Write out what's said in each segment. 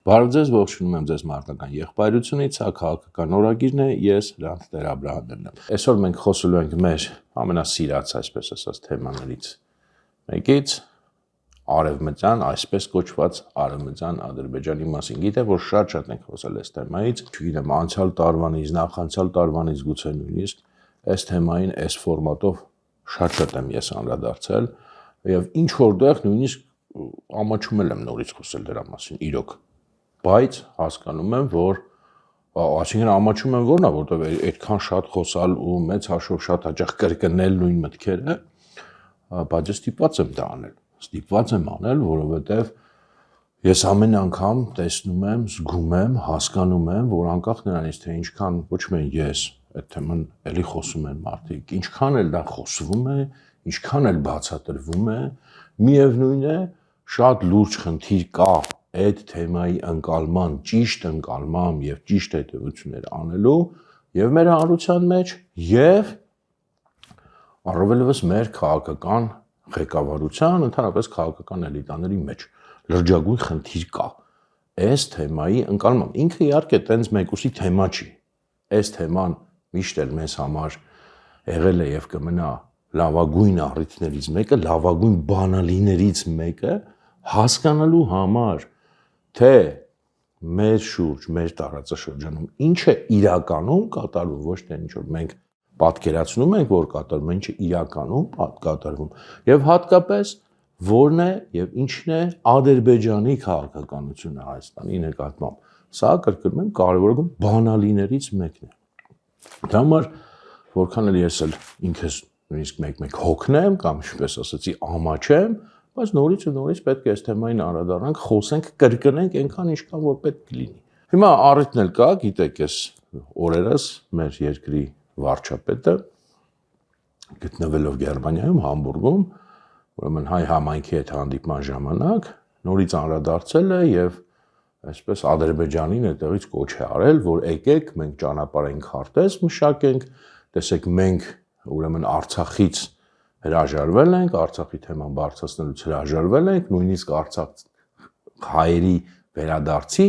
Բարև ձեզ, ողջունում եմ ձեզ մարտական եղբայրությունից, սա քաղաքական օրագիրն է, ես Հրանտ Տեր-Աբրահամյանն եմ։ Այսօր մենք խոսելու ենք մեր ամենասիրած, այսպես ասած, թեմաներից մեկից, արևմտյան, այսպես կոչված արևմտյան Ադրբեջանի մասին։ Գիտեմ, որ շատ ենք խոսել այս թեմայից, չգիտեմ, անցյալ տարվանից, նախանցյալ տարվանից գուցե նույնիսկ այս թեմային այս ֆորմատով շատ եմ ես անդրադարձել եւ ինչ որտեղ նույնիսկ ամաչում եմ նորից խոսել դրա մասին, իրոք։ Բայց հասկանում եմ, որ այսինքն ամաչում եմ որն է, որտեղ այդքան շատ խոսալ ու մեծ հաշվով շատ հաճախ կրկնել նույն մտքերը, բայց ես ստիպված եմ դա անել։ Ստիպված եմ անել, որովհետև ես ամեն անգամ տեսնում եմ, զգում եմ, հասկանում եմ, որ անկախ նրանից, թե ինչքան ոչ միայն ես այդ թեման էլի խոսում են մարդիկ, ինչքան էլ դա խոսվում է, ինչքան էլ բացատրվում է, միևնույն է, շատ լուրջ խնդիր կա այդ թեմայի ընկալման, ճիշտ ընկալման եւ ճիշտ հետեւություններ անելու եւ մեր հանրության մեջ եւ առավելևս մեր քաղաքական ղեկավարության, ընդհանրապես քաղաքական էլիտաների մեջ լրջագույն խնդիր կա այս թեմայի ընկալման։ Ինքը իհարկե տենց մեկուսի թեմա չի։ Այս թեման միշտ էլ մեզ համար եղել է եւ կմնա լավագույն առիթներից մեկը, լավագույն բանալիներից մեկը հասկանալու համար, թե մեր շուրջ, մեր տարածաշրջանում ինչ է իրականում կատարվում, ոչ թե ինչ որ մենք պատկերացնում ենք, որ կատարվում է, ինչ է իրականում կատարվում, եւ հատկապես որն է եւ ինչն է Ադրբեջանի քաղաքականությունը Հայաստանի նկատմամբ։ Սա կրկնում եմ կարևորագույն բանալիներից մեկն է։ Դա համար որքան էլ ես էլ ինքս նույնիսկ մեկ հոգնեմ կամ ինչպես ասացի, ամաչեմ, բայց նորից պետք է այս թեմային անդրադառնանք, խոսենք, կրկնենք այնքան ինչքան որ պետք լինի։ Հիմա առիթն էլ կա, գիտեք, ես օրերս մեր երկրի վարչապետը գտնվելով Գերմանիայում, Համբուրգում, ուրեմն հայ համայնքի հետ հանդիպման ժամանակ նորից անդրադարձել է եւ այսպես Ադրբեջանին այդտեղից կոչ է արել, որ եկեք մենք ճանապարհային քարտեզ մշակենք, տեսեք մենք ուրեմն Արցախից հրաժարվել ենք, Արցախի թեման բարձրացնելուց հրաժարվել ենք, նույնիսկ Արցախ հայերի վերադարձի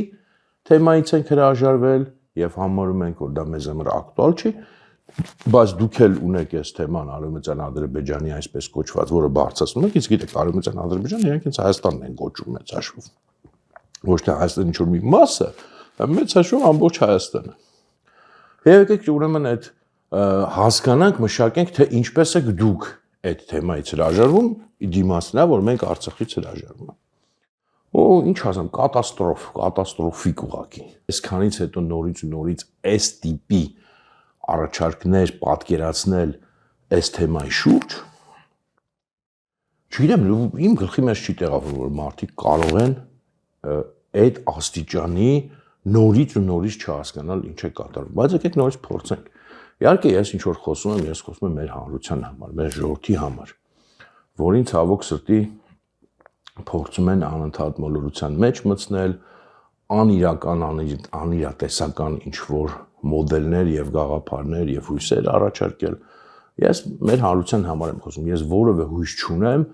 թեմայից ենք հրաժարվել եւ համարում ենք, որ դա մեզ համար ակտուալ չի, բայց դուք էլ ունեք այս թեման Արևմտյան Ադրբեջանի այսպես կոչված, որը բարձրացնում եք, իսկ գիտեք Արևմտյան Ադրբեջանը իրանք հենց Հայաստանն են կոչում մեծ հաշվով։ Ոչ թե Հայաստանի ինչ-որ մի մասը, այլ մեծ հաշվով ամբողջ Հայաստանը։ Եվ եկեք ուրեմն այդ հասկանանք, մշակենք, թե ինչպես եք դուք այդ թեմայից հրաժարվում, դիմացնա, որ մենք Արցախից հրաժարվում ենք։ Ու ինչ ասեմ, կատաստրոֆիկ ուղղակի։ Այսքանից հետո նորից այս տիպի առաջարկներ պատկերացնել այս թեմայի շուրջ, չգիտեմ, իմ գլխի մեջ չի տեղավորվում, որ մարդիկ կարող են այդ աստիճանի նորից չհասկանալ ինչ է կատարվում, բայց եկեք նորից փորձենք։ Իհարկե ես ինչ որ խոսում եմ, ես խոսում եմ մեր հանրության համար, մեր ժողովրդի համար, որին ցավոք սրտի փորձում են անընդհատ մոլորության մեջ մտցնել, անիրական, անիրատեսական ինչ որ մոդելներ եւ գաղափարներ եւ հույսեր առաջարկել։ Ես մեր հանրության համար եմ խոսում, ես որևէ հույս չունեմ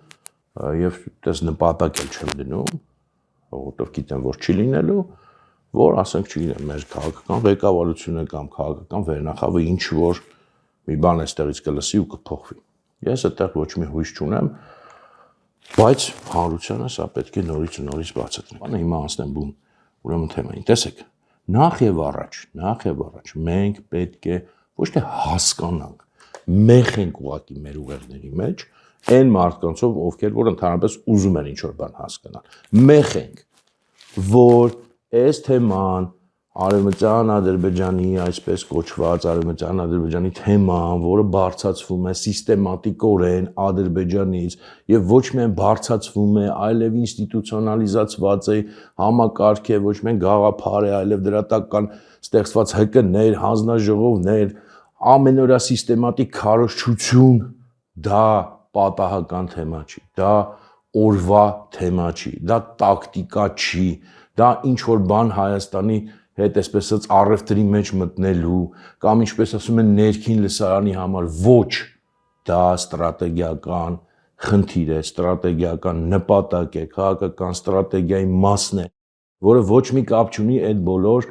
եւ դες նպատակ էլ չեմ դնում, որովհետեւ գիտեմ, որ չի լինելու, որ ասենք, չգիտեմ, մեր քաղաքական ղեկավարությունը կամ քաղաքական վերնախավը ինչ որ մի բան այստեղից կլսի ու կփոխվի։ Ես այդտեղ ոչ մի հույս չունեմ, բայց հանրությանը սա պետք է նորից բացատրեմ։ Բանը հիմա անցնեմ բուն, ուրեմն թեմային։ Տեսեք, նախ եւ առաջ մենք պետք է ոչ թե հասկանանք, մեխենք ուղակի մեր ուղերձների մեջ այն մարդկանցով, ովքեր որ ընդհանրապես ուզում են ինչ որ բան հասկանալ։ Մեխենք, որ այս թեման Արևմտյան Ադրբեջանի այսպես կոչված Արևմտյան Ադրբեջանի թեման, որը բարձրացվում է սիստեմատիկորեն Ադրբեջանից եւ ոչ միայն բարձրացվում է, այլև ինստիտուցիոնալիզացված է, համակարգ է, ոչ միայն գաղափար է, այլև դրատական ստեղծված ՀԿ-ներ, հանձնաժողովներ, ամենօրյա սիստեմատիկ քարոզչություն, դա պատահական թեմա չի, դա օրվա թեմա չի, դա տակտիկա չի, դա ինչ որ բան Հայաստանի հետ այսպես ասած առևտրի մեջ մտնելու կամ ինչպես ասում են ներքին լսարանի համար, ոչ, դա ստրատեգիական խնդիր է, ստրատեգիական նպատակ է, քաղաքական ստրատեգիայի մասն է որը ոչ մի կապ չունի այդ բոլոր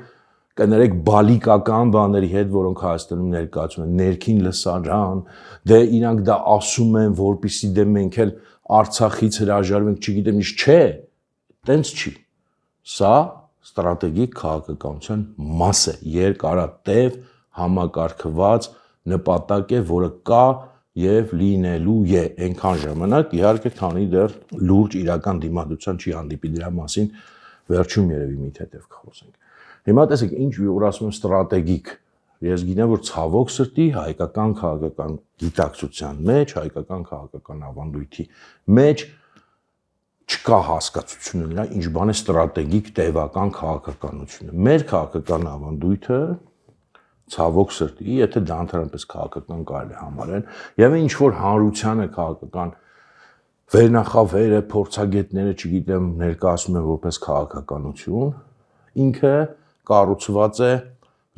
կներեք բալիկական բաների հետ, որոնք Հայաստանում ներկայացում են, ներքին լսարան, դե իրանք դա ասում են, որպեսզի դե մենք էլ Արցախից հրաժարվենք, չգիտեմ ինչ, չէ, տենց չի։ Սա ստրատեգիկ քաղաքականության մաս է, երկարատև համակարգված նպատակ է, որը կա եւ լինելու է այնքան ժամանակ, իհարկե, քանի դեռ լուրջ իրական դիմադրության չի հանդիպի դրա մասին, վերջում երևի մի թեթև կխոսենք։ Հիմա տեսեք, ինչ որ ասում եմ ստրատեգիկ, ես գիտեմ, որ ցավոք սրտի հայկական քաղաքական գիտակցության մեջ, հայկական քաղաքական ավանդույթի մեջ չկա հասկացությունը նրա ինչ բան է ստրատեգիկ տևական քաղաքականությունը։ Մեր քաղաքական ավանդույթը ցավոք սրտի, եթե դա ընդհանրապես քաղաքական կարելի համարել, եւ ինչ որ հանրությանը քաղաքական վերնախավերը, փորձագետները, չգիտեմ, ներկայացնում են որպես քաղաքականություն, ինքը կառուցված է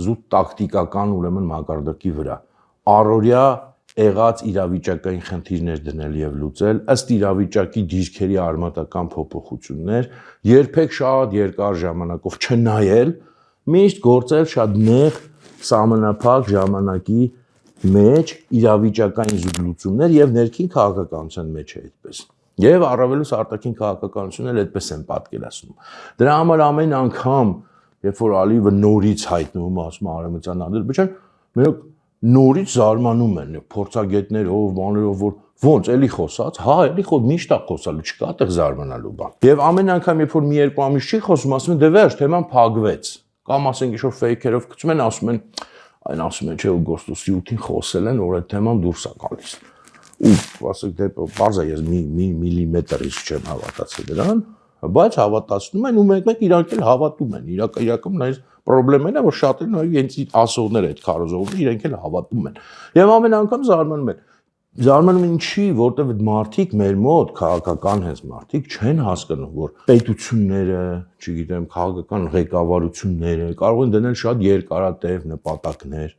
զուտ տակտիկական ուրեմն մակարդակի վրա։ Առօրյա եղած իրավիճակային խնդիրներ դնել եւ լուծել, ըստ իրավիճակի դիրքերի արմատական փոփոխություններ, երբեք շատ երկար ժամանակով չնայել, միշտ գործել շատ նեղ սահմանափակ ժամանակի մեջ իրավիճակային զուգլուծումներ եւ ներքին քաղաքականության մեջ է այդպես։ Եվ առավելուց արտաքին քաղաքականությունը էլ այդպես են պատկերացնում։ Դրա համար ամեն անգամ, երբ որ Ալիևը նորից հայտնվում ասում Արևմտյան Ադրբեջան, մենակ նորից զարմանում են փորձագետներով, բաներով, որ ոնց էլի խոսած, հա, էլի միշտ է խոսալու, չկա այդտեղ զարմանալու բան։ Եվ ամեն անգամ, երբ որ մի երկու ամիս չի խոսում, ասում են դե վերջ, թեման փակվեց։ Կամ ասենք ինչ-որ ֆեյքերով գցում են, ասում են, այն ասում են, չէ, օգոստոսի 8-ին խոսել են, որ այդ թեման դուրս է գալիս։ Ու ասեք դե բարձա ես մի միլիմետր իսկ չեմ հավատացել դրան, բայց հավատացնում են ու մեկ-մեկ իրանք էլ հավատում են։ Իրականում այս խնդիրն է, որ շատերն իրենց ասողներ այդ քարոզողները իրենք էլ հավատում են։ Եվ ամեն անգամ զարմանում են։ Զարմանում են ինչի, որտեղ մարդիկ մեր մոտ քաղաքական հենց մարդիկ չեն հասկանում, որ պետությունները, չգիտեմ, քաղաքական ղեկավարությունները կարող են դնել շատ երկարատև նպատակներ,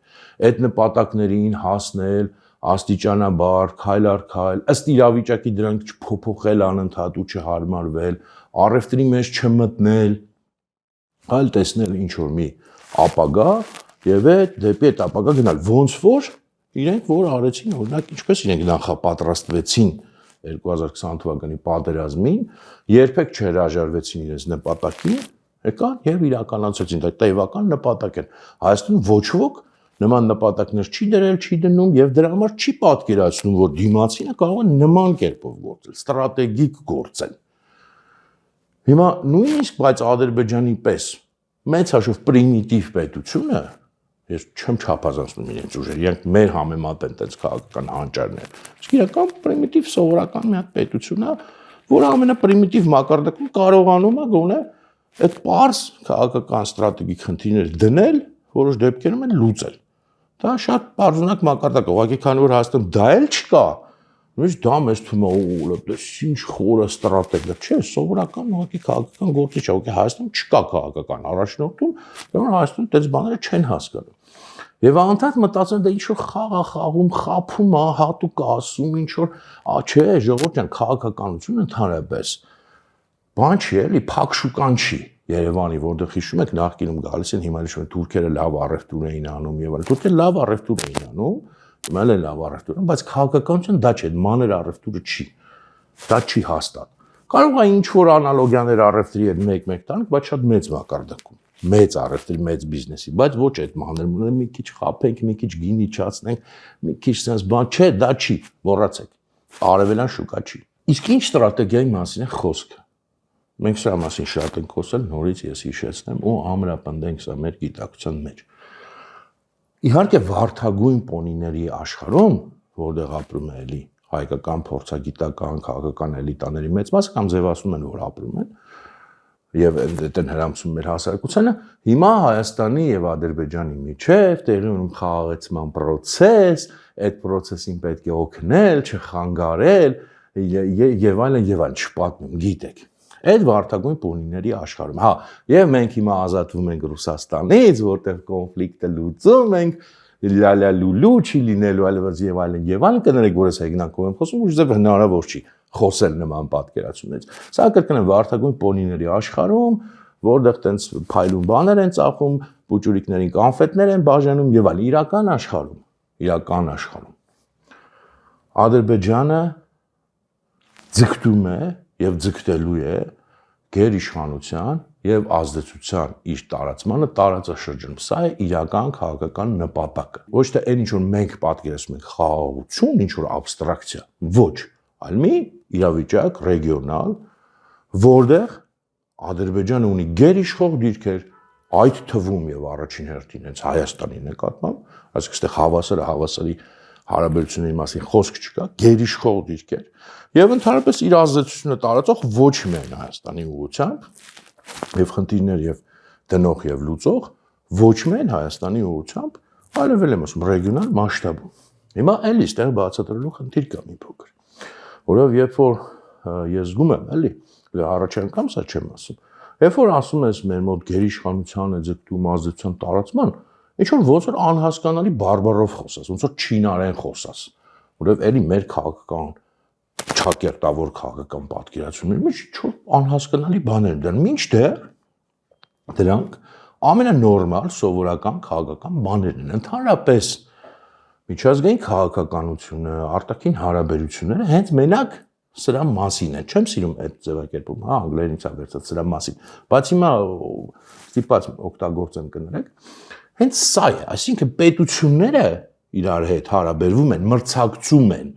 այդ նպատակներին հասնել աստիճանաբար, քայլ առ քայլ, ըստ իրավիճակի դրանք չփոփոխել անընդհատ ու չհարմարվել, առևտրի մեջ չմտնել, այլ տեսնել ինչ որ մի ապագա եւ դեպի այդ ապագա գնալ։ Ոնց որ իրենք որ արեցին, օրինակ ինչպես իրենք նախապատրաստվեցին 2020 թվականի պատերազմին, երբեք չհրաժարվեցին իրենց նպատակին, եկան եւ իրականացրեցին, դա տևական նպատակ են։ Հայաստանում ոչ ոք նման նպատակներ չի դրել, չի դնում եւ դրա համար չի պատկերացնում, որ դիմացինը կարող է նման կերպով գործել, ստրատեգիկ գործել։ Հիմա նույնիսկ բայց Ադրբեջանի պես մեծ հաշվով պրիմիտիվ պետությունը, ես չեմ չափազանցնում իրենց ուժերը, իրենք մեր համեմատ են տենց քաղաքական հանճարներ։ Իսկ իրական պրիմիտիվ սովորական մի հատ պետություն է, որը ամենապրիմիտիվ մակարդակում կարողանում է գոնե այդ պարզ քաղաքական ստրատեգիկ խնդիրներ դնել, որոշ դեպքերում են լուծել։ Դա շատ բարձունակ մակարդակ է, ուղղակի քանի որ Հայաստանում դա էլ չկա, նույնիսկ դա մեզ թվում է ուղղակի ինչ խորը ստրատեգիա, չէ, սովորական ուղղակի քաղաքական գործիչ է, ուղղակի Հայաստանում չկա քաղաքական առաջնորդում, դեռ Հայաստանում այդպես բաները չեն հասկանում։ Եվ անդադ մտածում դե ինչ որ խաղ է խաղում, խափում է, հատուկ է ասում, ինչ որ, չէ, ժողովուրդ ջան, քաղաքականություն ընդհանրապես բան չի, էլի փակ շուկան չի։ Երևանի, որտեղ հիշում եք նախկինում գալիս են, հիմա հիշում եք թուրքերը լավ առևտուր էին անում եւ այլն։ Թուրքերը լավ առևտուր էին անում, հիմա էլ լավ առևտուր, բայց քաղաքականություն դա չէ, մանր առևտուրը չի։ Դա չի հաստատ։ Կարող է ինչ որ անալոգիաներ առևտրի հետ մեկ-մեկ տանք, բայց շատ մեծ մակարդակում։ Մեծ առևտրի, մեծ բիզնեսի, բայց ոչ այդ մանր, մի քիչ խափենք, մի քիչ գինի չացնենք, մի քիչ sense բան, չէ, դա չի, մոռացեք։ Արևելյան շուկա չի։ Իսկ ինչ ստրատեգիայի մասին է խոսքը։ Մենք սա մասին շատ ենք խոսել, նորից ես հիշեցնեմ ու ամրապնդենք սա մեր գիտակցության մեջ։ Իհարկե վարդագույն պոնիների աշխարհում, որտեղ ապրում է էլի հայկական փորձագիտական, քաղաքական էլիտաների մեծ մասը կամ ձևացնում են, որ ապրում են, եւ այդ են հրամցում մեր հասարակությանը, հիմա Հայաստանի եւ Ադրբեջանի միջեւ տեղի ունի խաղաղեցման process, այդ process-ին պետք է օգնել, չխանգարել եւ այլն, չպատմում, գիտեք։ Այդ վարդագույն պոնիների աշխարհում, հա, եւ մենք հիմա ազատվում ենք Ռուսաստանից, որտեղ կոնֆլիկտը լուծում ենք, լալա լուլու չի լինելու, եւ այլն, կներեք, որ ես հեգնանքով եմ խոսում, ուժեղ հնարավոր չի խոսել նման պատկերացումներից։ Սա կրկնեմ վարդագույն պոնիների աշխարհում որտեղ տենց փայլուն բաներ են ծախում, փուճուրիկներին կոնֆետներ են բաժանում եւ այլ իրական աշխարհում Ադրբեջանը ձգտում է եւ ձգտելու է գերիշխանության եւ ազդեցության իր տարածմանը տարածաշրջանում։ Սա է իրական քաղաքական նպատակը։ Ոչ թե այն ինչ որ մենք պատկերացնում ենք խաղաղություն, ինչ որ աբստրակցիա, ոչ, այլ մի իրավիճակ ռեգիոնալ, որտեղ Ադրբեջանը ունի գերիշխող դիրքեր, այդ թվում եւ առաջին հերթին հենց Հայաստանի նկատմամբ, այսինքն այստեղ հավասարի հարաբերությունների մասին խոսք չկա, գերիշխող դիրքեր եւ ընդհանրապես իր ազդեցությունը տարածող ոչ միայն Հայաստանի ուղղությամբ եւ խնդիրներ եւ դնող եւ լուծող ոչ միայն Հայաստանի ուղղությամբ, այլև էլ եմ ասում ռեգիոնալ մասշտաբում։ Հիմա էլի այստեղ բացատրելու խնդիր կա մի փոքր, որովհետեւ երբ որ ես զգում եմ, էլի առաջին անգամ սա չեմ ասում, երբ որ ասում ես մեր մոտ գերիշխանության է ձգտում ազդեցության տարածման, ինչ որ ոնց որ անհասկանալի բարբառով խոսած, ոնց որ չինարեն խոսած, որովհետեւ էլի մեր քաղաքական չակերտավոր քաղաքական պատկերացումների մեջ ինչ-որ անհասկանալի բաներ դեռ մինչդեռ դրանք ամենանորմալ սովորական քաղաքական բաներն են։ Ընդհանրապես միջազգային քաղաքականությունը, արտաքին հարաբերությունները հենց մենակ սրա մասին է։ Չեմ սիրում այդ ձևակերպում, հա, անգլերենից է վերցած սրա մասին, բայց հիմա ստիպված օգտագործեմ կներեք։ Հենց սա է, այսինքն պետությունները իրար հետ հարաբերվում են, մրցակցում են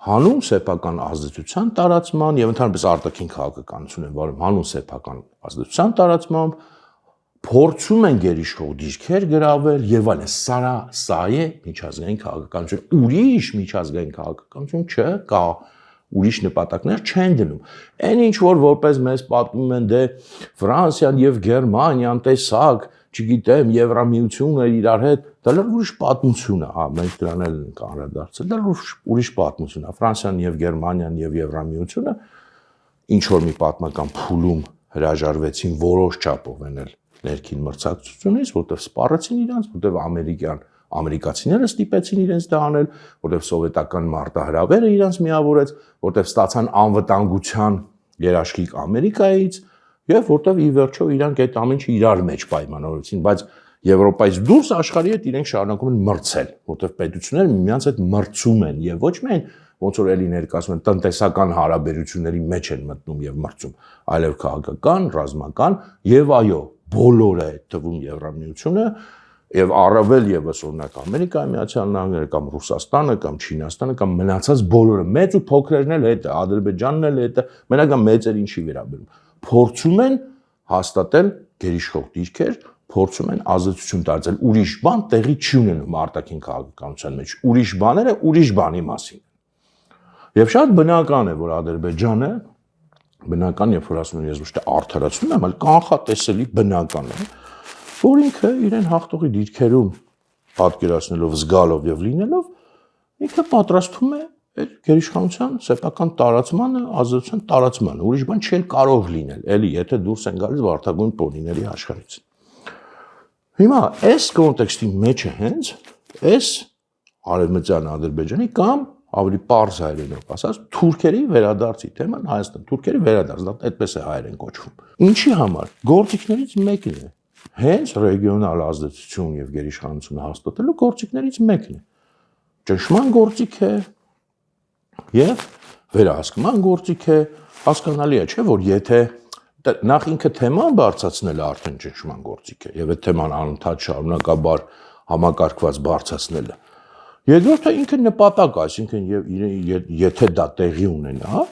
հանուն սեփական ազդեցության տարածման եւ ընդհանրապես արտաքին քաղաքականություն են վարում հանուն սեփական ազդեցության տարածմամբ, փորձում են գերիշխող դիրքեր գրավել եւ այլն։ Սա է միջազգային քաղաքականություն։ Ուրիշ միջազգային քաղաքականություն չկա, ուրիշ նպատակներ չեն դնում։ Այն ինչ որ որպես մեզ պատմում են դե Ֆրանսիան եւ Գերմանիան տեսակ, չգիտեմ, Եվրամիությունը իրար հետ, դա լավ ուրիշ պատմություն է, հա, մենք դրան էլ ենք անդրադարձել, դա ուրիշ պատմություն է։ Ֆրանսիան եւ Գերմանիան եւ Եվրամիությունը ինչ որ մի պատմական փուլում հրաժարվեցին որոշ չափով էնել ներքին մրցակցությունից, որտեղ սպառեցին իրանց, որտեղ ամերիկացիները ստիպեցին իրենց դա անել, որտեղ սովետական մարտահրավերը իրենց միավորեց, որտեղ ստացան անվտանգության երաշխիք Ամերիկայից եւ որտեղ ի վերջո իրանք այդ ամենը իրար մեջ պայմանավորեցին, բայց Եվրոպայից դուրս աշխարհի հետ իրենք շարունակում են մրցել, որտեղ պետությունները միմյանց հետ մրցում են եւ ոչ միայն ոնց որ էլի ներկայացնում են տնտեսական հարաբերությունների մեջ են մտնում եւ մրցում, այլև քաղաքական, ռազմական եւ այո, բոլորը այդ թվում Եվրամիությունը եւ առավել եւս օրինակ Ամերիկայի Միացյալ Նահանգները կամ Ռուսաստանը կամ Չինաստանը կամ մնացած բոլորը մեծ ու փոքրերն էլ հետ է, Ադրբեջանն էլ հետ է, մենակ մեծերին չի վերաբերում, փորձում են հաստատել գերիշխող դիրքեր, փորձում են ազդեցություն տարածել, ուրիշ բան տեղի չի ունենում արտաքին քաղաքականության մեջ, ուրիշ բաները ուրիշ բանի մասին։ Եվ շատ բնական է, որ Ադրբեջանը բնական, երբ որ ասում եմ ես ոչ թե արդարացնում եմ, այլ կանխատեսելի բնական է, որ ինքը իրեն հաղթողի դիրքերում պատկերացնելով, զգալով եւ լինելով, ինքը պատրաստվում է այդ գերիշխանության սեփական տարածմանը, ազդեցության տարածմանը, ուրիշ բան չի կարող լինել, էլի, եթե դուրս են գալիս վարդագույն պոնիների աշխարհից։ Հիմա այս կոնտեքստի մեջ է հենց այս արևմտյան Ադրբեջանի կամ ավելի պարզ հայերենով ասած թուրքերի վերադարձի թեման Հայաստան, թուրքերի վերադարձ, դա այդպես է հայերեն կոչվում։ Ինչի համար? Գործիքներից մեկն է։ Հենց ռեգիոնալ ազդեցություն եւ գերիշխանություն հաստատելու գործիքներից մեկն է։ Ճնշման գործիք է եւ վերահսկման գործիք է։ Հասկանալի է, չէ՞, որ եթե նախ ինքը թեման բարձրացնել է արդեն ճնշման գործիք է եւ այդ թեման անընդհատ շարունակաբար համակարգված բարձրացնելը։ Երկրորդը ինքը նպատակ, այսինքն եթե դա տեղի ունենա,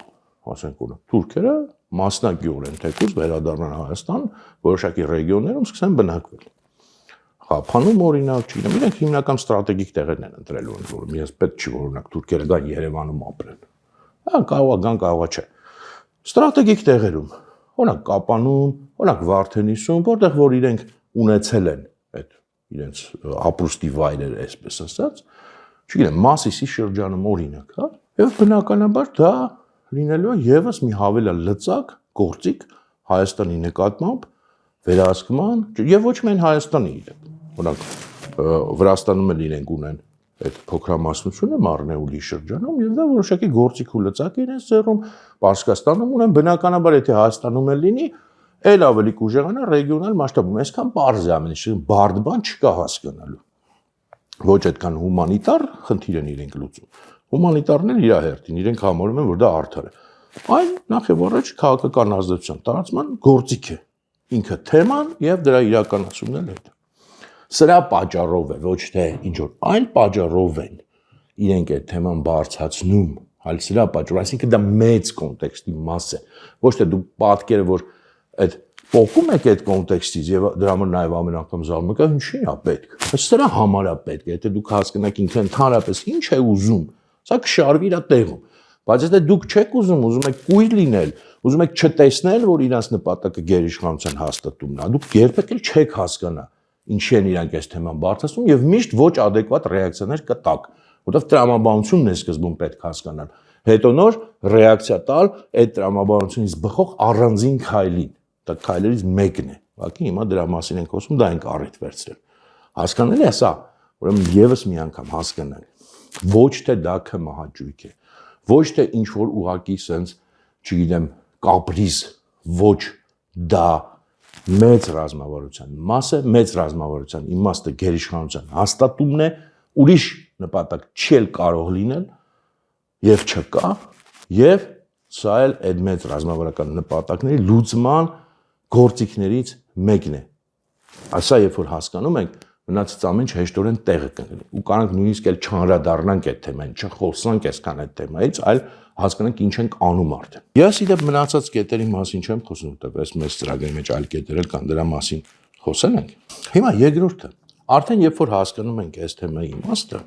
ասենք որ թուրքերը մասնակիորեն թեկուզ վերադառնան Հայաստան, որոշակի ռեգիոններում սկսեն բնակվել։ Ղափանում օրինակ, չգիտեմ, իրենք հիմնական ստրատեգիկ տեղերն են ընտրելու, որ ես պետք չի որ օրինակ թուրքերը գան Երևանում ապրեն։ Հա, կարող է գան, կարող է չէ։ Ստրատեգիկ տեղերում, օրինակ Կապանում, օրինակ Վարդենիսում, որտեղ որ իրենք ունեցել են այդ իրենց ապրուստի վայրերը, այսպես ասած, չգիտեմ, Մասիսի շրջանում օրինակ, հա, եւ բնականաբար դա լինելու է եւս մի հավելյալ լծակ գործիք Հայաստանի նկատմամբ վերահսկման եւ ոչ միայն Հայաստանի իրեն։ Օրինակ Վրաստանում էլ իրենք ունեն այդ փոքրամասնությունը Մարնեուլի շրջանում եւ դա որոշակի գործիք ու լծակ իրենց ձեռում, Պարսկաստանում ունեն, բնականաբար եթե Հայաստանում էլ լինի, Էլ ավելի կուժեղանա ռեգիոնալ մասշտաբում, այսքան բարձ է ամեն ինչ, բարդ բան չկա հասկանալու։ Ոչ այդքան հումանիտար խնդիր են իրենք լուծում։ Հումանիտարներ իր հերթին, իրենք համարում են, որ դա արդար է։ Այն նախ եւ առաջ քաղաքական ազդեցության տարածման գործիք է։ Ինքը թեման եւ դրա իրականացումն էլ հետ։ Սրա պատճառով է, ոչ թե ինչ որ այլ պատճառով են իրենք այդ թեման բարձրացնում, այլ սրա պատճառով, այսինքն դա մեծ կոնտեքստի մաս է։ Ոչ թե դու պատկերը, որ այդ փոխում եք այդ կոնտեքստից եւ դրա համար նաեւ ամեն անգամ զարմանում եք, ինչի՞ն է պետք։ Սրա համար է պետք, եթե դուք հասկանաք ինքը ընդհանրապես ինչ է ուզում, սա կշարվի իր տեղում։ Բայց եթե դուք չեք ուզում եք կույր լինել, ուզում եք չտեսնել, որ իրանց նպատակը գերիշխանության հաստատումն է, դուք երբեք էլ չեք հասկանա ինչի են իրանք այս թեման բարձրացնում եւ միշտ ոչ adekvat ռեակցիաներ կտակ, որովհետեւ տրամաբանությունն է սկզբում պետք հասկանալ։ Հետո նոր ռեակցիա տալ այդ տրամաբանությունից բխող առանձին քայլին։ Դա քայլերից մեկն է։ Ուղղակի հիմա դրա մասին ենք խոսում, դա ենք առիթ վերցրել։ Հասկանալի է սա, ուրեմն եւս մի անգամ հասկանալ։ Ոչ թե դա կմահաճույք է, ոչ թե ինչ որ ուղղակի sense, չգիտեմ, կապրիզ, ոչ դա մեծ ռազմավարության մասը, մեծ ռազմավարության իմաստը գերիշխանության հաստատումն է, ուրիշ նպատակ չի կարող լինել եւ չկա, եւ սա էլ այդ մեծ ռազմավարական նպատակների լուծման գործիքներից մեկն է։ Այսա երբ որ հասկանում ենք, մնացած ամեն ինչ հեշտորեն տեղը կընկնի։ Ու կարող նույնիսկ էլ չանդրադառնանք այդ թեմային, չխոսանք այսքան այդ թեմայից, այլ հասկանանք ինչ ենք անում արդեն։ Ես իդեպ մնացած կետերի մասին չեմ խոսում, որտեղ այս մեծ ծրագրի մեջ այլ կետեր էլ կան, դրա մասին խոսել ենք։ Հիմա երկրորդը, արդեն երբ որ հասկանում ենք այս թեմայի իմաստը,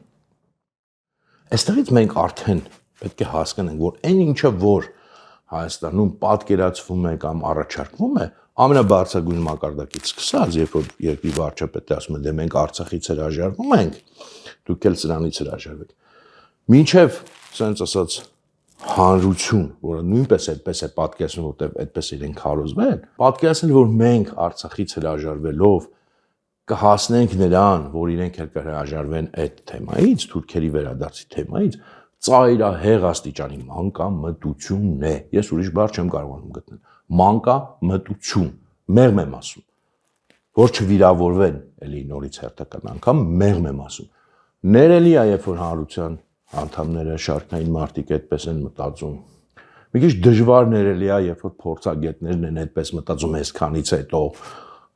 այստեղից մենք արդեն պետք է հասկանանք, որ այն ինչը որ Հայաստանում պատկերացվում է կամ առաջարկվում է, ամենաբարձրագույն մակարդակից սկսած, երբ որ երկրի վարչապետը ասում է, դե մենք Արցախից հրաժարվում ենք, դուք էլ սրանից հրաժարվեք։ Մինչև, ասենց ասած, հանրություն, որը նույնպես այդպես է պատկերացնում, որտեղ այդպես իրենք հարոզվել, պատկերացնել, որ մենք Արցախից հրաժարվելով կհասնենք նրան, որ իրենք էլ կհրաժարվեն այդ թեմայից, թուրքերի վերադարձի թեմայից, ծայրահեղ աստիճանի մանկամտությունն է։ Ես ուրիշ բառ չեմ կարողանում գտնել։ Մանկամտություն, մեղմ եմ ասում, որ չվիրավորվեն էլի նորից հերթական անգամ, մեղմ եմ ասում։ Ներելի է, երբ որ հանրության անդամները, շարքային մարդիկ այդպես են մտածում։ Մի քիչ դժվար ներելի է, երբ որ փորձագետներն են այդպես մտածում այսքանից հետո։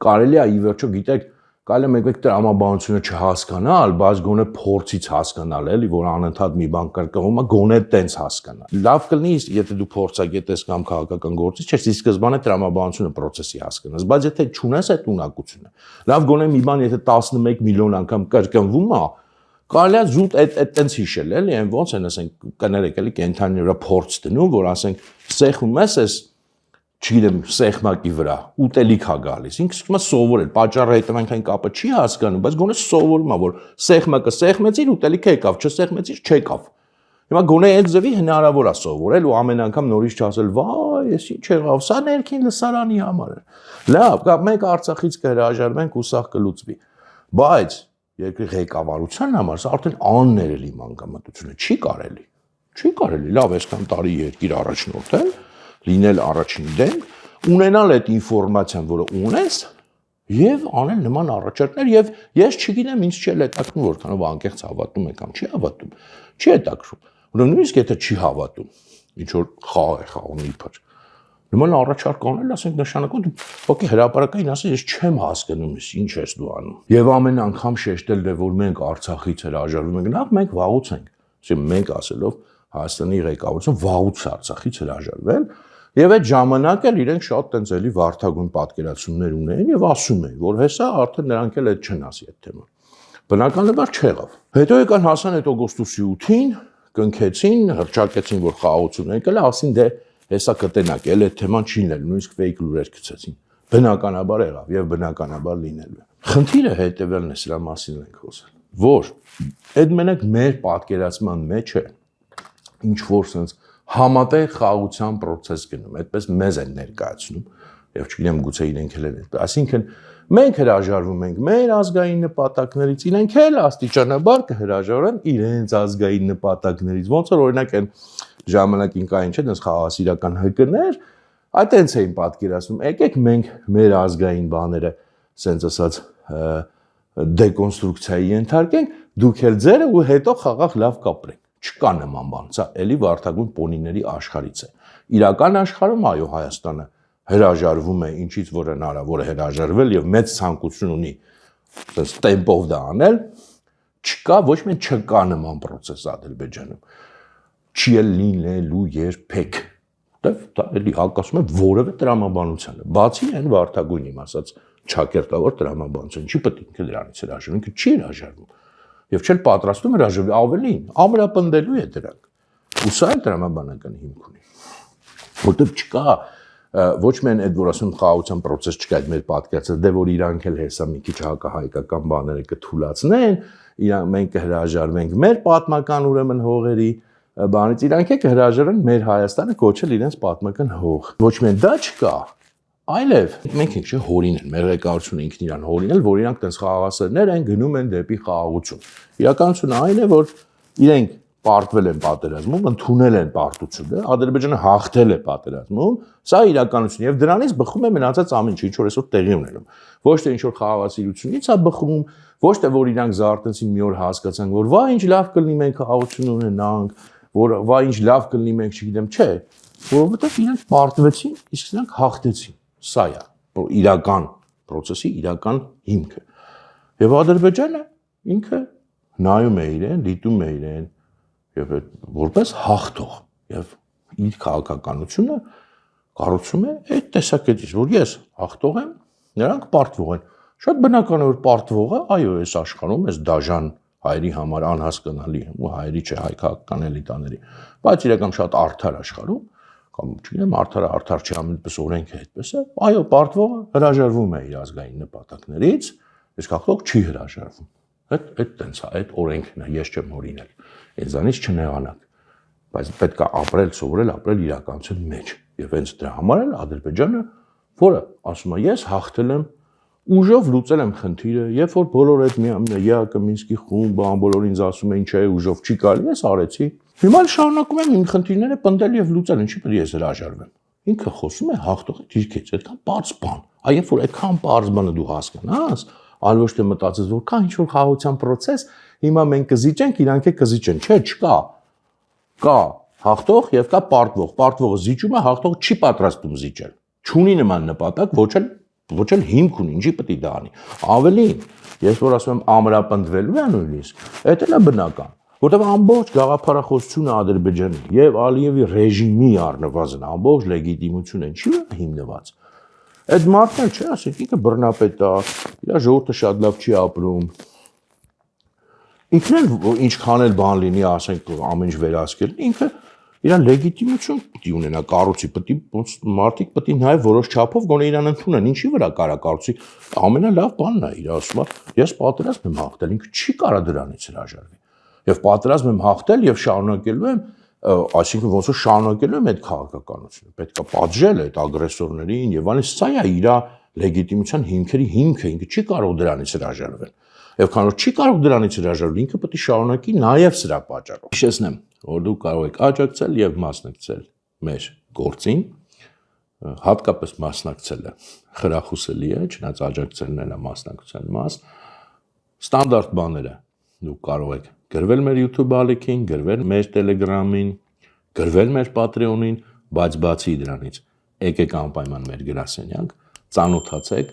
Կարելի է ի վերջո, գիտեք, կարելի է մեկ-մեկ տրամաբանությունը չհասկանալ, բայց գոնե փորձից հասկանալ, էլի, որ անընդհատ մի բան կրկնվում է, գոնե տենց հասկանալ։ Լավ կլինի, եթե դու փորձագետ ես կամ քաղաքական գործիչ ես, ի սկզբանե տրամաբանությունը process-ի հասկանաս, բայց եթե չունես այդ ունակությունը, լավ գոնե մի բան, եթե 11 միլիոն անգամ կրկնվում է, կարելի է զուտ այդ տենց հիշել, էլի, այն ոնց են, ասենք, կներեք, էլի, կենթանի վրա փորձ դնում, որ ասենք, սեղմում ես չգիտեմ, սեղմակի վրա, ուտելիք է գալիս, ինքը սկսում է սովորել, պատճառը հետևանքային կապը չի հասկանում, բայց գոնե սովորում է, որ սեղմակը սեղմեցիր, ուտելիքը եկավ, չսեղմեցիր, չեկավ։ Հիմա գոնե այդ ձևի հնարավոր է սովորել ու ամեն անգամ նորից չասել, վայ, ես ինչ եղավ, սա ներքին լսարանի համար է։ Լավ, մենք Արցախից կհրաժարվենք ու սա կլուծվի։ Բայց երկրի ղեկավարության համար սա արդեն աններելի մանկամտություն է, չի կարելի։ Չի կարելի, լավ, այսքան տարի երկիր առաջնորդել, լինել առաջին դեմ, ունենալ այդ ինֆորմացիան, որը ունես, եւ անել նման առաջարկներ, եւ ես չգիտեմ, ինձ չի հետաքրքրում, որքանով անկեղծ հավատում եք կամ չի հավատում, չի հետաքրքրում։ Ուրեմն նույնիսկ եթե չի հավատում, ինչ որ խաղ է խաղում իբր, նման առաջարկ անել, ասենք նշանակում դու ոքի հրապարակային ասես, ես չեմ հասկանում, ինչ ես դու անում։ Եվ ամեն անգամ շեշտել դե որ մենք Արցախից հրաժարվում ենք, լավ, մենք վաղուց ենք, ասեմ մենք ասելով Հայաստանի ղեկավարությունը վաղուց Արցախից հրաժարվել, եւ այդ ժամանակ էլ իրենք շատ տենց էլի վարդագույն պատկերացումներ ունեին եւ ասում էին, որ հեսա արդեն նրանք էլ այդ չեն ասի այդ թեման։ Բնականաբար չեղավ։ Հետո եկան հասան այդ օգոստոսի 8-ին, կնքեցին, հրճակեցին, որ խաղաղություն եկել է, ասին դե հեսա կտենակ, էլ այդ թեման չի լինել, նույնիսկ fake լուրեր գցեցին։ Բնականաբար եղավ եւ բնականաբար լինելու է։ Խնդիրը հետեւյալն է, սրա մասին ենք խոսել, որ այդ մենակ մեր պատկերացման մեջ է ինչ որ sense համատեղ խաղաղության process գնում, այդպես մեզ են ներկայացնում եւ չգիտեմ գուցե իրենք էլ են այդպես, այսինքն մենք հրաժարվում ենք մեր ազգային նպատակներից, իրենք էլ աստիճանաբար կհրաժարվեն իրենց ազգային նպատակներից, ոնց որ օրինակ այն ժամանակին կային չէ, դες խաղաղասիրական ՀԿ-ներ, Այտենց էին պատկերացնում, եկեք մենք մեր ազգային բաները, սենց ասած, դեկոնստրուկցիայի ենթարկենք, դուք էլ ձերը ու հետո խաղաղ լավ կապրենք։ Չկա նման բան, սա էլի վարդագույն պոնիների աշխարհից է։ Իրական աշխարհում այո Հայաստանը հրաժարվում է ինչից որ հնարավոր է հրաժարվել եւ մեծ ցանկություն ունի ասես տեմպով դա անել, չկա ոչ միայն չկա նման process Ադրբեջանում։ Չի էլ լինելու երբեք։ Դա էլի հակասում է որևէ տրամաբանությանը։ Բացի այն վարդագույն իմ ասած ճակերտավոր տրամաբանության, չի պետք ինքը դրանից հրաժարվում, ինքը չի հրաժարվում։ Եվ չել պատրաստում հրաժարվել, ավելին, ամրապնդելու է դրանք։ Ու սա էլ տրամաբանական հիմք ունի։ Որտեղ չկա ոչ միայն այդ որ ասում խաղաղության process չկա այդ մեր պատկերացած, դե որ իրանք էլ հեսա մի քիչ հակահայկական բաները կթուլացնեն, մենք կհրաժարվենք մեր պատմական ուրեմն հողերի բանից, իրանք է կհրաժարվեն մեր Հայաստանը կոչել իրենց պատմական հող։ Ոչ միայն դա չկա, այլև մենք ինչ հորին են, մեր ղեկավարությունը ինքն իրան հորին էլ, որ իրանք տես խաղաղասերներ են գնում են դեպի խաղաղություն։ Իրականությունը այն է, որ իրենք պարտվել են պատերազմում, ընդունել են պարտությունը, Ադրբեջանը հաղթել է պատերազմում, սա իրականություն եւ դրանից բխում է մնացած ամեն ինչ, ինչ որ այսօր տեղի ունենում։ Ոչ թե ինչ որ խաղաղասիրությունից է բխում, ոչ թե որ իրանք զարթեցին մի օր հասկացան, որ վա ինչ լավ կլինի մենք խաղաղություն ունենանք, որ վա ինչ լավ կլինի մենք չգիտեմ, չէ, որովհետեւ իրանք պարտվեցին, իսկ նրանք հաղթեցին։ Սա է իրական process-ի իրական հիմքը։ Եվ Ադրբեջանը ինքը նայում է իրեն, դիտում է իրեն եւ որպես հաղթող եւ իր քաղաքականությունը կառուցում է այդ տեսակետից, որ ես հաղթող եմ, նրանք պարտվող են։ Շատ բնական է որ պարտվողը, այո, այս աշխարհում էս դաժան հայերի համար անհասկանալի է, ու հայերի չէ, հայ քաղաքական էլիտաների, բայց իրական շատ արդար աշխարհում կամ չգիտեմ արդար չի ամենպես օրենքը այդպես է, այո, պարտվողը հրաժարվում է իր ազգային նպատակներից, իսկ հաղթող չի հրաժարվում։ Այդ տենց է, այդ օրենքն է, ես չեմ օրինել։ Ինձանից չնեղանաք, բայց պետք է ապրել, սովորել ապրել իրականության մեջ։ Եվ հենց դրա համար էլ Ադրբեջանը, որը ասում է, ես հաղթել եմ, ուժով լուծել եմ խնդիրը, երբ որ բոլոր այդ ԵԱԿ Մինսկի խումբը բոլորը ինձ ասում էին, չէ, ուժով չի կարելի, ես արեցի։ Հիմա շարունակում եմ իմ խնդիրները պնդել եւ լուծել, ինչի պետք է ես հրաժարվեմ։ Ինքը խոսում է հաղթողի դիրքից, այդքան պարզ բան։ Այ երբ որ այդքան պարզ բանը դու հասկանաս, այլ ոչ թե մտածես, որ կա ինչ-որ խաղաղության process, հիմա մենք կզիջենք, իրանք է կզիջեն, չէ, չկա։ Կա հաղթող եւ կա պարտվող։ Պարտվողը զիջում է, հաղթողը չի պատրաստում զիջել։ Չունի նման նպատակ, ոչ էլ հիմք ունի, ինչի պետք է դա անի։ Ավելին, ես որ ասում եմ ամրապնդվելու է նույնիսկ, դա էլ է բնական, որտեղ ամբողջ գաղափարախոսությունը Ադրբեջանի եւ Ալիևի ռեժիմի առնվազն ամբողջ լեգիտիմությունը ինչի է հիմնված։ Այդ մարդն էլ չէ, ասենք ինքը բռնապետ է, իր ժողովուրդը շատ լավ չի ապրում։ Ինքն էլ ինչքան էլ բան լինի, ասենք ամեն ինչ վերահսկել, ինքը իր լեգիտիմություն պիտի ունենա, կառույցի պիտի մարդիկ պիտի նաև որոշ չափով գոնե իրան ընդունեն, ինչի վրա կարա կառույցի ամենալավ բանն է, իր ասում է, ես պատերազմ եմ հաղթել, ինքը չի կարա դրանից հրաժարվի։ Եվ պատերազմ եմ հաղթել եւ շարունակելու եմ, այսինքն ոնց որ շարունակելու եմ այդ քաղաքականությունը, պետք է պատժել այդ ագրեսորներին եւ այլն, սա է իր լեգիտիմության հիմքերի հիմքը, ինքը չի կարող դրանից հրաժարվել։ Եվ քան որ չի կարող դրանից հրաժարվել, ինքը պետք է շարունակի նաև սրա պատճառով։ Հիշեցնեմ, որ դուք կարող եք աջակցել եւ մասնակցել մեր գործին, հատկապես մասնակցելը խրախուսելի է, չնայած աջակցելն էլ է մասնակցության մաս։ Ստանդարտ բաները դուք կարող եք գրվել մեր YouTube ալիքին, գրվել մեր Telegram-ին, գրվել մեր Patreon-ին, բայց բացի դրանից եկեք անպայման մեր գրասենյակ, ծանոթացեք,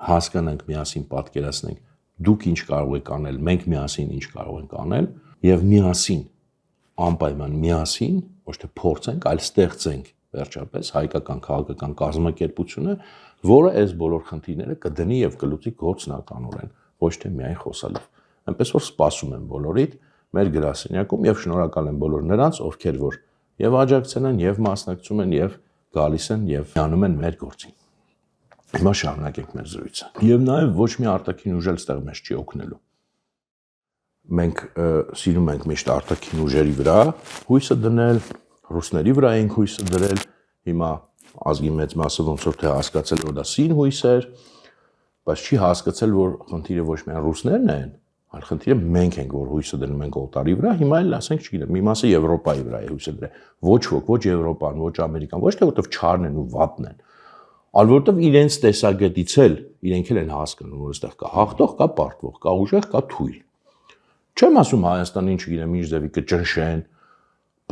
հասկանանք միասին պատկերացնենք դուք ինչ կարող եք անել, մենք միասին ինչ կարող ենք անել եւ միասին անպայման միասին, ոչ թե փորձենք, այլ ստեղծենք վերջապես հայկական քաղաքական կազմակերպությունը, որը այս բոլոր խնդիրները կդնի եւ կլուծի գործնականորեն, ոչ թե միայն խոսալով։ Այնպես որ սպասում եմ բոլորիդ մեր գրասենյակում եւ շնորհակալ եմ բոլոր նրանց, ովքեր որ եւ աջակցել են եւ մասնակցում են եւ գալիս են եւ անում են մեր գործին։ Հիմա շարունակենք մեր զրույցը։ Եվ նաեւ ոչ մի արտաքին ուժ էլ ստեղ մեզ չի օգնելու։ Մենք սիրում ենք միշտ արտաքին ուժերի վրա հույսը դնել, ռուսների վրա ենք հույսը դրել, հիմա ազգի մեծ մասը ոնց որ թե հասկացել որ դա սին հույս էր, բայց չի հասկացել որ խնդիրը ոչ միայն ռուսներն են, Այլ խնդիրը մենք ենք, որ հույսը դնում ենք օտարի վրա, հիմա էլ ասենք, չգիտեմ, մի մասը Եվրոպայի վրա է հույսը դրել։ Ոչ ոք, ոչ Եվրոպան, ոչ Ամերիկան, ոչ թե որտեվ չարն են ու վատն են, այլ որտեվ իրենց տեսակետից էլ իրենք էլ են հասկանում, որ այստեղ կա հաղթող, կա պարտվող, կա ուժեղ, կա թույլ։ Չեմ ասում Հայաստանին, չգիտեմ, ինչ ձևի կճնշեն,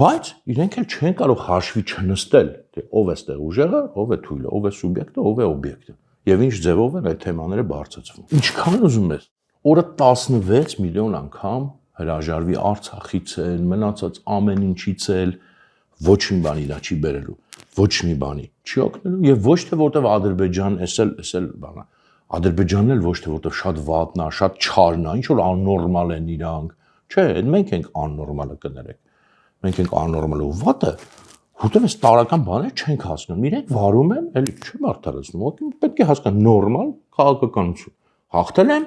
բայց իրենք էլ չեն կարող հաշվի չնստել, թե ով է այստեղ ուժեղը, ով է թույլը, ով է սուբյեկտը, ով է օբյեկտը, եւ ինչ ձևով են այդ թեմաները բարձրացվում։ Ինչքան ուզում ես, օրը 16 միլիոն անգամ հրաժարվի Արցախից էլ, մնացած ամեն ինչից էլ, ոչ մի բան իրա չի բերելու, ոչ մի բանի չի օգնելու եւ ոչ թե որտեվ Ադրբեջան էսել բանա։ Ադրբեջանն էլ ոչ թե որտեվ շատ վատնա, շատ չարն է, ինչ որ աննորմալ են իրանք։ Չէ, մենք ենք աննորմալը կներեք։ Մենք ենք աննորմալը ու վատը, որտեվ այս տարական բաները չենք հասկանում։ Իրենք վարում են, էլի չեմ արդարացնում, ոք պետք է հասկանան նորմալ քաղաքականություն։ Հաղթել են,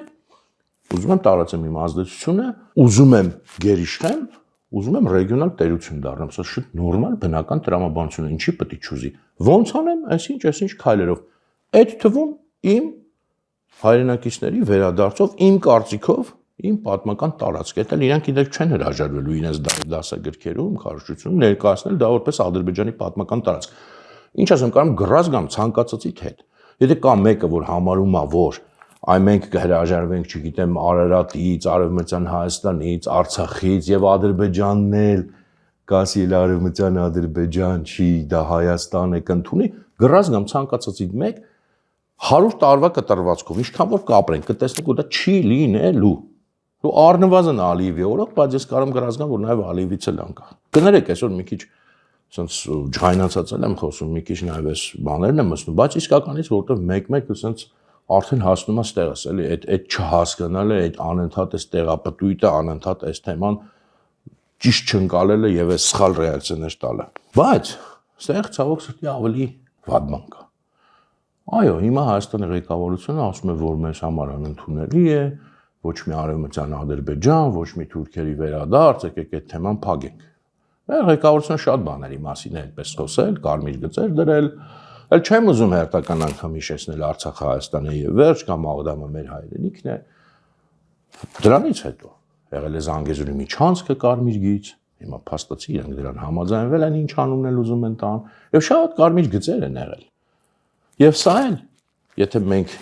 ուզում եմ տարածեմ իմ ազդեցությունը, ուզում եմ գերիշխեմ, ուզում եմ ռեգիոնալ տերություն դառնամ, սա շատ նորմալ բնական տրամաբանություն է, ինչի պետք է չուզի։ Ոնց անեմ, այսինչ քայլերով։ Այդ թվում իմ հայրենակիցների վերադարձով իմ կարծիքով իմ պատմական տարածք է, դա իրանք իդեպ չեն հրաժարվելու իրենց դասագրքերում, քարոզչությունում ներկայացնել դա որպես Ադրբեջանի պատմական տարածք։ Ինչ ասեմ, կարող գրած գամ ցանկացածի հետ։ Եթե կա մեկը, որ համարում է, որ այ մենք կհրաժարվենք, չգիտեմ, Արարատից, Արևմտյան Հայաստանից, Արցախից եւ Ադրբեջանն էլ կասի Արևմտյան Ադրբեջան չի, դա Հայաստան է կընդունի, գրած գամ ցանկացածի մեկ 100 տարվա կտրվածքով, ինչքան որ կապրենք, կտեսնենք, որ դա չի լինելու։ Ու առնվազն Ալիևի օրոք, բայց ես կարող եմ գրած գամ, որ նաեւ Ալիևից էլ անկախ։ Կներեք, այսօր մի քիչ sense ջայնացած եմ խոսում, մի քիչ նաեւ այս բաներն եմ ասում, բայց իսկականից որտեվ մեկ-մեկ sense արդեն հասնում է ստեղս, էլի, այդ չհասկանալը, այդ անընդհատ այս տեղապտույտը, անընդհատ այս թեման ճիշտ չընկալելը եւ այս սխալ ռեակցիաներ տալը։ Բայց ստեղ ցավոք սրտի ավելի վատ բան կա։ Այո, հիմա Հայաստանի ղեկավարությունը ասում է, որ մեզ համար անընդունելի է, ոչ մի Արևմտյան Ադրբեջան, ոչ մի թուրքերի վերադարձ, եկեք այդ թեման փակենք։ Ղեկավարությունը շատ բաների մասին է այդպես խոսել, կարմիր գծեր դրել, էլ չեմ ուզում հերթական անգամ հիշեցնել Արցախը Հայաստանը եւ վերջ կամ Աղդամը մեր հայրենիքն է։ Դրանից հետո եղել է Զանգեզուրի միջանցքը կարմիր գիծ, հիմա փաստացի իրենք դրան համաձայնվել են, ինչ անունն էլ ուզում են տան, եւ շատ կարմիր գծեր են եղել։ Եվ սա էլ, եթե մենք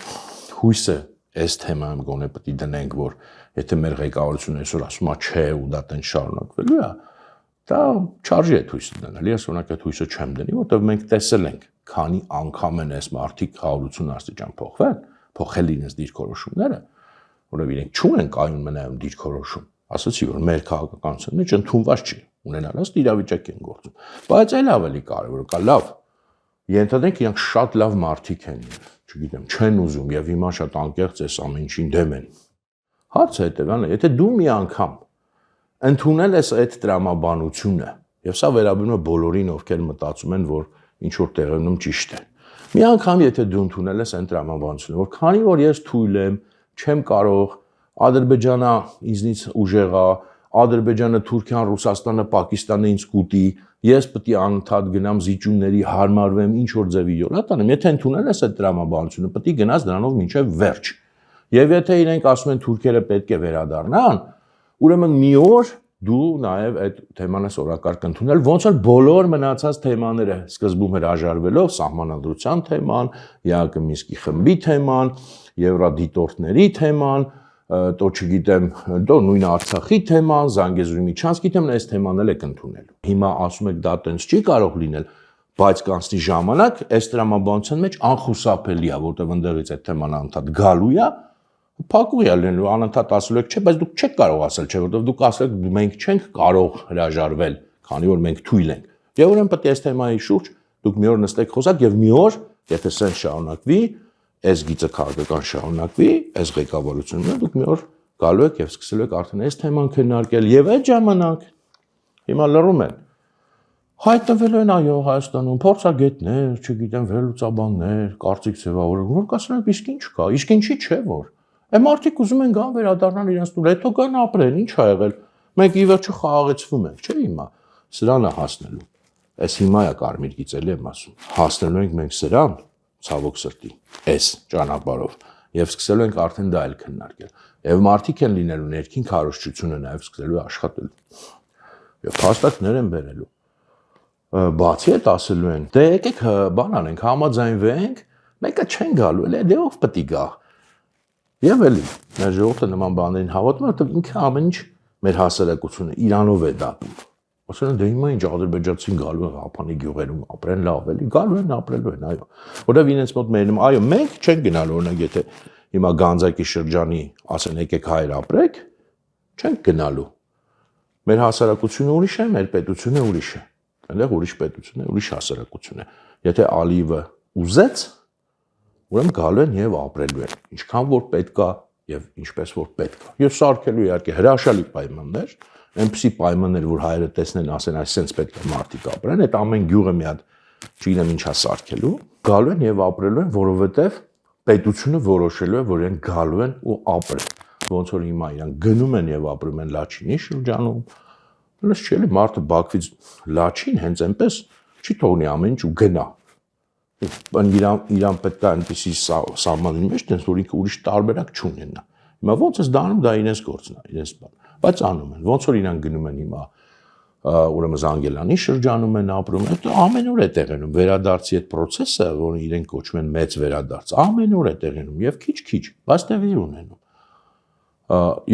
հույսը այս թեմայում գոնե պետք է դնենք, որ եթե մեր ղեկավարությունը այսօր ասում է չէ ու դա տեն շարունակվելու է, դա չարժի է հույսը դնել, ես օրինակ այդ հույսը չեմ դնի, որտեղ մենք տեսել ենք, քանի անգամ են այս մարդիկ 180 աստիճան փոխել իրենց դիրքորոշումները, որովհետև իրենք չունեն կայուն մնայուն դիրքորոշում։ Ասացի, որ մեր քաղաքականության մեջ ընդունված չի, ունենալած իրավիճակ են գործում։ Բայց այլ ավելի կարևորը կա լավ։ Ենթադրենք իրանք շատ լավ մարդիկ են, չգիտեմ, չեն ուզում եւ հիմա շատ անկեղծ էս ամեն ինչին դեմ են։ Հարցը հետեւանն է, եթե դու մի անգամ ընդունել ես այդ տրամաբանությունը, եւ սա վերաբերում է բոլորին, ովքեր մտածում են, որ ինչ որ տեղերում ճիշտ է։ Մի անգամ եթե դու ընդունել ես այն տրամաբանությունը, որ քանի որ ես թույլ եմ, չեմ կարող, Ադրբեջանը ինձնից ուժեղ է, Ադրբեջանը, Թուրքիան, Ռուսաստանը, Պակիստանը ինձ կուտի, ես պետք է անընդհատ գնամ զիջումների, հարմարվեմ, ինչ որ ձևի յոլա տանեմ, եթե ընդունել ես այդ տրամաբանությունը, պետք է գնաս դրանով մինչև վերջ։ Եվ եթե իրենք ասում են թուրքերը պետք է վերադառնան, ուրեմն մի օր դու նաև այդ թեման ես օրակարգ ընդունել, ոնց որ բոլոր մնացած թեմաները սկզբում հրաժարվելով սահմանադրության թեման, ԵԱՀԿ Մինսկի խմբի թեման, Եվրադիտորդների թեման, то չգիտեմ, то նույն Արցախի թեման, Զանգեզուրի միջանցքի թեման, այս թեմանն էլ եք ընդունել։ Հիմա ասում եք դա տենց չի կարող լինել, բայց կանցնի ժամանակ, այս տրամաբանության մեջ անխուսափելի է, որտեղ ընդեղից այդ թեման անընդհատ գալու է, փակուղի է լինելու, անընդհատ ասելու եք, չէ, բայց դուք չեք կարող ասել, չէ, որտեղ դուք ասել եք մենք չենք կարող հրաժարվել, քանի որ մենք թույլ ենք։ Եվ ուրեմն պետք է այս թեմայի շուրջ դուք մի օր նստեք խոսակ եւ մի օր, եթե սեն շարունակվի, այս գիծը քաղաքական շարունակվի, այս ղեկավարությունը դուք մի օր գալու եք եւ սկսելու եք արդեն այս թեման քննարկել եւ այդ ժամանակ հիմա լռում են։ Հայտնվել են այո Հայաստանում փորձագետներ, չգիտեմ, վերլուծաբաններ, կարծիք ձևավորող, որ կասեն, իսկ ինչ կա, իսկ ինչի՞ չէ որ։ Այդ մարդիկ ուզում են գան վերադառնան իրենց տուն, հետո կան ապրեն, ինչ ա եղել։ Մենք ի վերջո խաղաղեցվում ենք, չէ՞ հիմա։ Սրան է հասնելու։ Այս հիմա է կարմիր գիծել եմ ասում։ Հասնելու ենք մենք սրան, ցավոք սրտի, այս ճանապարհով։ Եվ սկսելու ենք արդեն դա էլ քննարկել։ Եվ մարդիկ են լինելու ներքին քարոզչությունը նաև սկսելու է աշխատել։ Եվ փաստարկներ են բերելու։ Բացի այդ ասելու են, դե եկեք բան անենք, համաձայնվենք, մեկը չեն գալու, էլի դե ով պետք է գա։ Եվ էլի մեր ժողովուրդը նման բաներին հավատում է, որովհետև ինքը ամեն ինչ մեր հասարակությունը իրանով է դատում։ Ասում են դե հիմա ինչ ադրբեջանցին գալու են Ղափանի գյուղերում ապրեն լավ էլի, գալու են ապրելու են, այո։ Որովհետև իրենց մոտ մերնում, այո, մենք չենք գնալու, օրինակ եթե հիմա Գանձակի շրջանի ասեն եկեք հայր ապրեք, չենք գնալու։ Մեր հասարակությունը ուրիշ է, մեր պետությունը ուրիշ է։ Այնտեղ ուրիշ պետություն է, ուրիշ հասարակություն է։ Եթե Ալիևը ուզեց, ուրեմն գալու են եւ ապրելու են, ինչքան որ պետք է եւ ինչպես որ պետք է։ Եվ սարքելու իհարկե հրաշալի պայմաններ, այնպիսի պայմաններ, որ հայերը տեսնեն, ասեն, այսպես պետք է մարդիկ ապրեն, այդ ամեն գյուղը մի հատ չգիտեմ ինչա սարքելու, գալու են եւ ապրելու են, որովհետեւ պետությունը որոշելու է, որ իրենք գալու են ու ապրեն։ Ոնց որ հիմա իրանք գնում են եւ ապրում են Լաչինի շրջանում, լույս չի էլի մարդը Բաքվից Լաչին հենց այնպես չի թողնի ամեն ինչ ու գնա։ Իրան պետք է այնպեսի սահմանի մեջ տենց որ ինքը ուրիշ տարբերակ չունենա։ Հիմա ոնց է դա անում, դա իրենց գործն է, իրենց բան։ Բայց անում են, ոնց որ իրանք գնում են հիմա ուրեմն Զանգելանի շրջանում են ապրում, այդ ամեն օր է տեղենում վերադարձի այդ process-ը, որը իրենք կոչում են մեծ վերադարձ, ամեն օր է տեղենում եւ քիչ, բայց տեղի ունենում։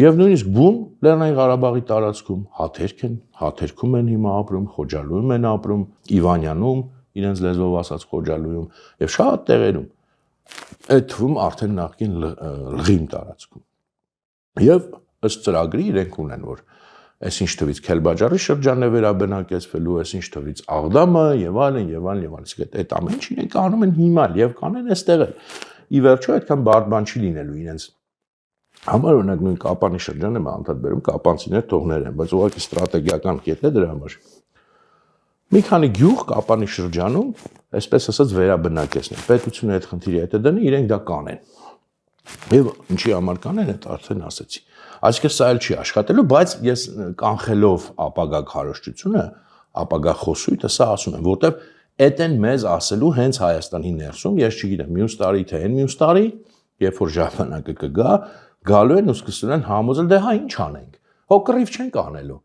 Եվ նույնիսկ բուն Լեռնային Ղարաբաղի տարածքում հաթերքում են հիմա ապրում, Խոջալույում են ապրում, Իվանյանում, իրենց լեզվով ասած Խոջալույում եւ շատ տեղերում։ Այդ թվում արդեն նախկին Լղիմ տարածքում։ Եվ ըստ ծրագրի իրենք ունեն, որ այսինչ թվից Քելբաջարի շրջանն է վերաբնակեցվելու, այսինչ թվից Աղդամը եւ այլն եւ այլն եւ այլն։ Իսկ այդ ամեն ինչ իրենք անում են հիմա եւ կանեն այստեղ էլ։ Ի վերջո այդքան բարդ բան չի լինելու իրենց համար, օրինակ նույն Կապանի շրջանը անդադ բերում կապանցիներ թողներ են, բայց ուղղակի ստրատեգիական կետ է դրա համար։ Մի քանի գյուղ Կապանի շրջանում, այսպես ասած վերաբնակեցնել։ Պետությունը այդ խնդիրի հետ է դնի, իրենք դա կանեն։ Եվ ինչի համար կանեն, այդ արդեն ասեցի։ Այսինքն սա էլ չի աշխատելու, բայց ես կանխելով ապագա քարոզչությունը, ապագա խոսույթը սա ասում եմ, որտեվ այդ են մեզ ասելու հենց Հայաստանի ներսում, ես չգիտեմ, մյուս տարի թե այն մյուս տարի, երբ որ ժամանակը կգա, գալու են ու սկսում են համոզել, դե հա ինչ անենք։ Հո կռիվ չենք անելու։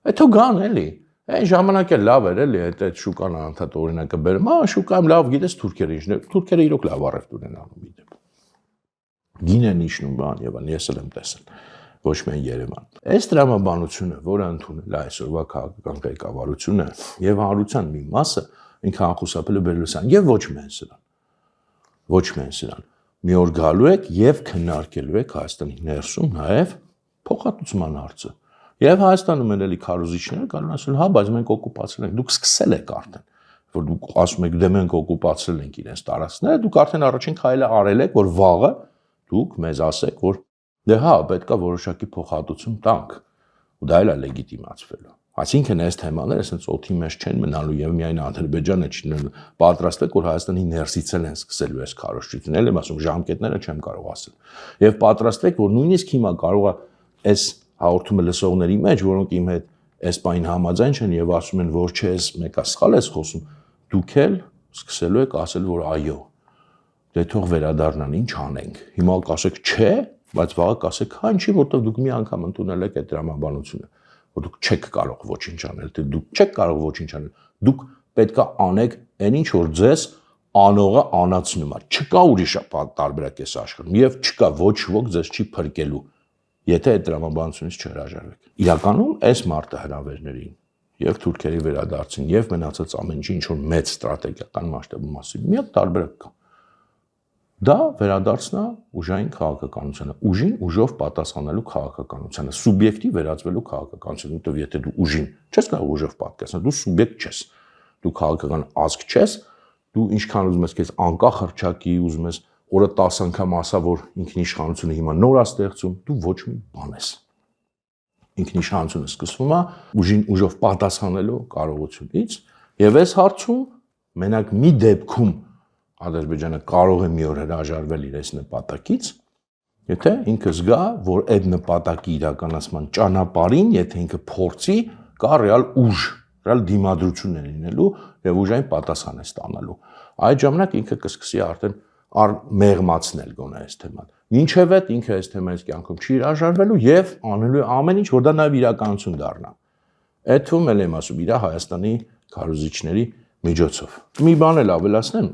Այդ թող գան էլի։ Այն ժամանակը լավ էր էլի, այդ շուկան անդադ օրինակը բերում, հա շուկայում լավ գիտես թուրքերը ինչն է, թուրքերը իրոք լավ առևտուր են անում իդեպ։ Գին են իջնում բան եւ այլն, ես էլ եմ տեսել, ոչ միայն Երևան։ Այս տրամաբանությունը, որը ընդունել է այսօրվա քաղաքական ղեկավարությունը եւ հանրության մի մասը, ինքը անխուսափելի բերելուսան եւ ոչ միայն սրան։ Ոչ միայն սրան։ Մի օր գալու եք եւ քննարկելու եք Հայաստանի ներսում նաեւ փոխհատուցման հարցը։ Եվ Հայաստանում են էլի քարոզիչները գալու են ասել, հա, բայց մենք օկուպացրել ենք, դուք սկսել եք արդեն, որ դուք ասում եք, դե մենք օկուպացրել ենք իրենց տարածքները, դուք արդեն առաջին քայլը արել եք, որ վաղը դուք մեզ ասեք, որ դե հա, պետքա որոշակի փոխհատուցում տանք, ու դա էլ է լեգիտիմացվելու։ Այսինքն այս թեմաները ասենց օդի մեջ չեն մնալու եւ միայն Ադրբեջանը չի պատրաստվել, որ Հայաստանի ներսից են սկսելու այս քարոզչությունը, էլ եմ ասում, ժամկետները չեմ կարող ասել։ Եվ պատրաստվեք, որ նույնիսկ հիմա կարող է այս հաղորդումը լսողների մեջ, որոնք իմ հետ այս բանին համաձայն չեն եւ ասում են, որ չէ, ես մեկը սխալ ես խոսում, դուք էլ սկսելու եք ասել, որ այո, դե թող վերադառնան, ինչ անենք։ Հիմա կասեք չէ, բայց վաղը կասեք, հա ինչի, որտեղ դուք մի անգամ ընդունել եք այդ դրամաբանությունը, որ դուք չեք կարող ոչինչ անել, թե դուք չեք կարող ոչինչ անել, դուք պետք է անեք այն ինչ որ ձեզ անողը անացնում է։ Չկա ուրիշ տարբերակ այս աշխարհում եւ չկա ոչ ոք ձեզ չի փրկելու, եթե այդ դրամաբանությունից չհրաժարվեք։ Իրականում այս մարտը հրավերներին եւ թուրքերի վերադարձին եւ մնացած ամեն ինչ որ մեծ ստրատեգիական մասշտաբի մասին մի հատ տարբերակ կա։ Դա վերադարձնա ուժային քաղաքականությանը, ուժին ուժով պատասխանելու քաղաքականությանը, սուբյեկտի վերածվելու քաղաքականությանը, որտեղ եթե դու ուժին չես կարող ուժով պատասխանել, դու սուբյեկտ չես, դու քաղաքական ազգ չես, դու ինչքան ուզում ես քեզ անկախ հռչակի, ուզում ես օրը 10 անգամ ասա, որ ինքնիշխանությունը հիմա նոր է ստեղծում, դու ոչ մի բան ես։ Ինքնիշխանությունը սկսվում է ուժին ուժով պատասխանելու կարողությունից, եւ այս հարցում մենակ մի դեպքում Ադրբեջանը կարող է մի օր հրաժարվել իր այս նպատակից, եթե ինքը զգա, որ այդ նպատակի իրականացման ճանապարհին, եթե ինքը փորձի, կա ռեալ ուժ, ռեալ դիմադրություն է լինելու եւ ուժային պատասխան է ստանալու։ Այդ ժամանակ ինքը կսկսի արդեն մեղմացնել գոնե այս թեման։ Մինչև այդ ինքը այս թեմայից կյանքում չի հրաժարվելու եւ անելու է ամեն ինչ, որ դա նաեւ իրականություն դառնա։ Այդ թվում էլ եմ ասում, իր Հայաստանի քարոզիչների միջոցով։ Մի բան էլ ավելացնեմ,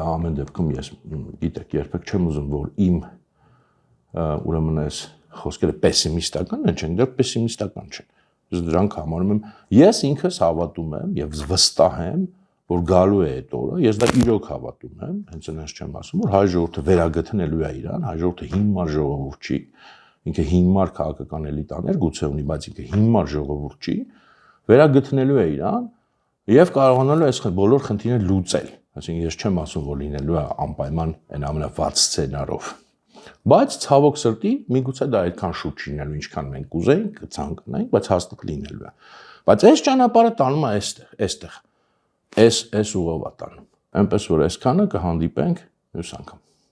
ամեն դեպքում ես գիտեք, երբեք չեմ ուզում, որ իմ ուրեմն այս խոսքերը պեսիմիստական են, չեն, դեռ պեսիմիստական չեն։ Ես դրանք համարում եմ, ես ինքս հավատում եմ եւ վստահ եմ, որ գալու է այդ օրը, ես դա իրոք հավատում եմ, հենց այնպես չեմ ասում, որ հայ ժողովուրդը վերագտնելու է իրան, հայ ժողովուրդը հիմար ժողովուրդ չի, ինքը հիմար քաղաքական էլիտաներ գուցե ունի, բայց ինքը հիմար ժողովուրդ չի, վերագտնելու է իրան եւ կարողանալու է այս բոլոր խնդիրները լուծել։ Այսինքն ես չեմ ասում, որ լինելու է անպայման այն ամենավատ սցենարով։ Բայց ցավոք սրտի, միգուցե դա այդքան շուտ չի լինելու, ինչքան մենք կուզեինք, կցանկանայինք, բայց հաստատ լինելու է։ Բայց այս ճանապարհը տանում է այստեղ։ Այս ուղով է տանում։ Այնպես որ այսքանը կհանդիպենք մյուս անգամ։